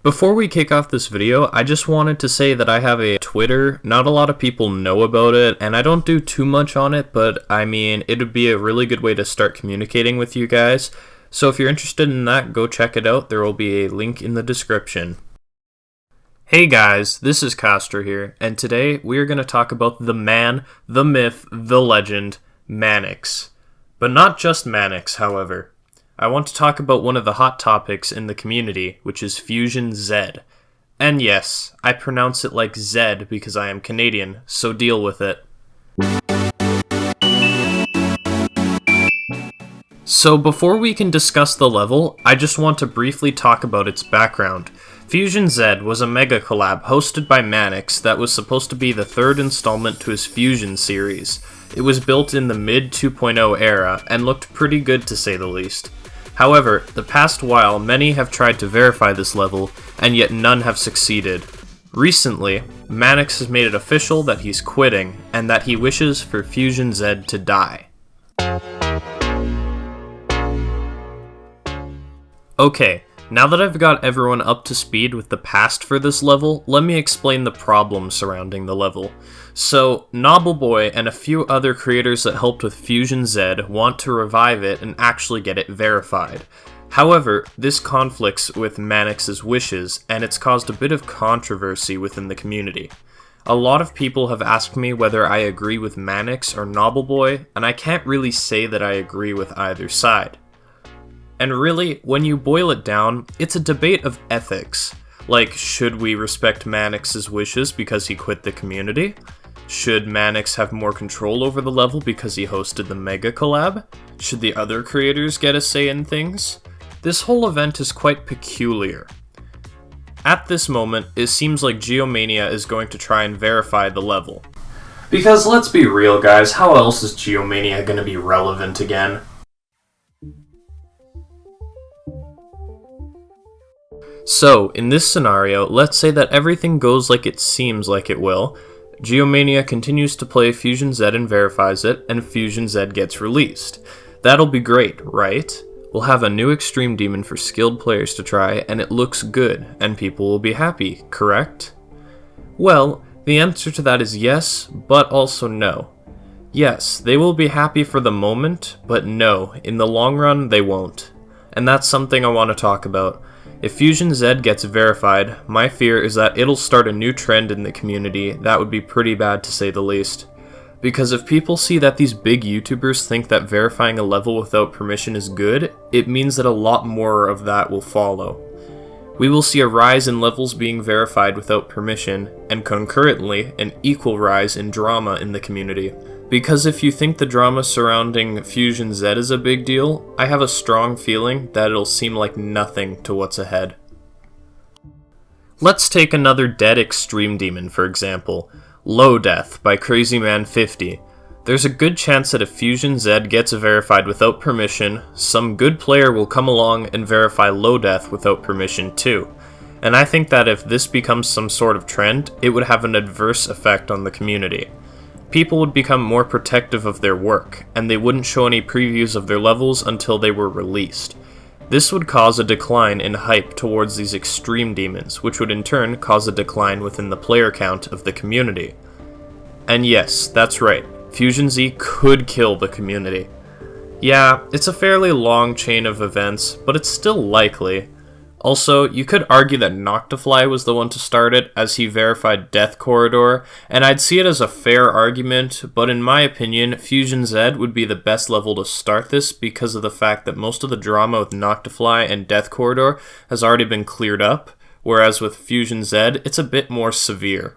Before we kick off this video, I just wanted to say that I have a Twitter. Not a lot of people know about it, and I don't do too much on it, but I mean, it would be a really good way to start communicating with you guys. So if you're interested in that, go check it out. There will be a link in the description. Hey guys, this is Caustra here, and today we are going to talk about the man, the myth, the legend, Manix. But not just Manix, however. I want to talk about one of the hot topics in the community, which is Fusion Z. And yes, I pronounce it like Zed because I am Canadian, so deal with it. So before we can discuss the level, I just want to briefly talk about its background. Fusion Z was a mega collab hosted by Manix that was supposed to be the third installment to his Fusion series. It was built in the mid 2.0 era and looked pretty good to say the least. However, the past while many have tried to verify this level, and yet none have succeeded. Recently, Manix has made it official that he's quitting, and that he wishes for Fusion Z to die. Okay, now that I've got everyone up to speed with the past for this level, let me explain the problem surrounding the level. So, Nobbleboy and a few other creators that helped with Fusion Z want to revive it and actually get it verified. However, this conflicts with Manix's wishes, and it's caused a bit of controversy within the community. A lot of people have asked me whether I agree with Manix or Nobbleboy, and I can't really say that I agree with either side. And really, when you boil it down, it's a debate of ethics. Like, should we respect Manix's wishes because he quit the community? Should Manix have more control over the level because he hosted the mega collab? Should the other creators get a say in things? This whole event is quite peculiar. At this moment, it seems like Geomania is going to try and verify the level. Because let's be real guys, how else is Geomania going to be relevant again? So, in this scenario, let's say that everything goes like it seems like it will. Geomania continues to play Fusion Z and verifies it, and Fusion Z gets released. That'll be great, right? We'll have a new extreme demon for skilled players to try, and it looks good, and people will be happy, correct? Well, the answer to that is yes, but also no. Yes, they will be happy for the moment, but no, in the long run they won't. And that's something I want to talk about. If Fusion Z gets verified, my fear is that it'll start a new trend in the community that would be pretty bad to say the least. Because if people see that these big YouTubers think that verifying a level without permission is good, it means that a lot more of that will follow. We will see a rise in levels being verified without permission, and concurrently, an equal rise in drama in the community. Because if you think the drama surrounding Fusion Z is a big deal, I have a strong feeling that it'll seem like nothing to what's ahead. Let's take another dead extreme demon for example, Low Death by CrazyMan50. There's a good chance that if Fusion Z gets verified without permission, some good player will come along and verify Low Death without permission too. And I think that if this becomes some sort of trend, it would have an adverse effect on the community. People would become more protective of their work, and they wouldn't show any previews of their levels until they were released. This would cause a decline in hype towards these extreme demons, which would in turn cause a decline within the player count of the community. And yes, that's right, Fusion Z could kill the community. Yeah, it's a fairly long chain of events, but it's still likely. Also, you could argue that Noctifly was the one to start it, as he verified Death Corridor, and I'd see it as a fair argument, but in my opinion, Fusion Z would be the best level to start this because of the fact that most of the drama with Noctifly and Death Corridor has already been cleared up, whereas with Fusion Z, it's a bit more severe.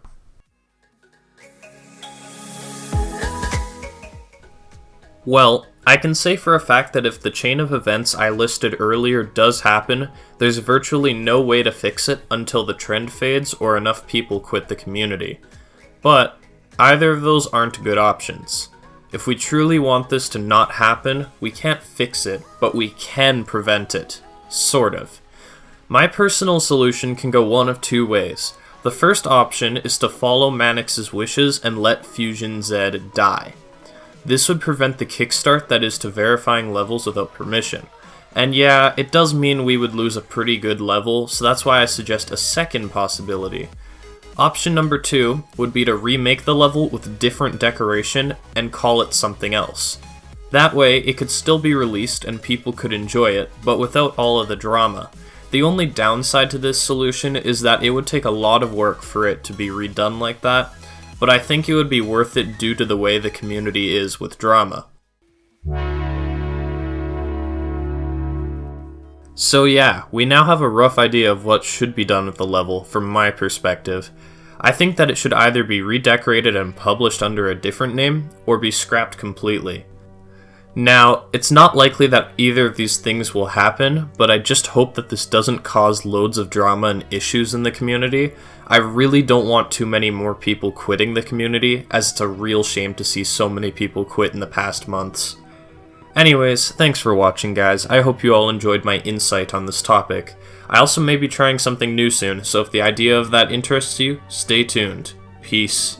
Well, I can say for a fact that if the chain of events I listed earlier does happen, there's virtually no way to fix it until the trend fades or enough people quit the community. But either of those aren't good options. If we truly want this to not happen, we can't fix it, but we can prevent it. Sort of. My personal solution can go one of two ways. The first option is to follow Manix's wishes and let Fusion Z die. This would prevent the kickstart that is to verifying levels without permission. And yeah, it does mean we would lose a pretty good level, so that's why I suggest a second possibility. Option number 2 would be to remake the level with different decoration and call it something else. That way, it could still be released and people could enjoy it, but without all of the drama. The only downside to this solution is that it would take a lot of work for it to be redone like that, but I think it would be worth it due to the way the community is with drama. So yeah, we now have a rough idea of what should be done with the level from my perspective. I think that it should either be redecorated and published under a different name, or be scrapped completely. Now, it's not likely that either of these things will happen, but I just hope that this doesn't cause loads of drama and issues in the community. I really don't want too many more people quitting the community, as it's a real shame to see so many people quit in the past months. Anyways, thanks for watching, guys. I hope you all enjoyed my insight on this topic. I also may be trying something new soon, so if the idea of that interests you, stay tuned. Peace.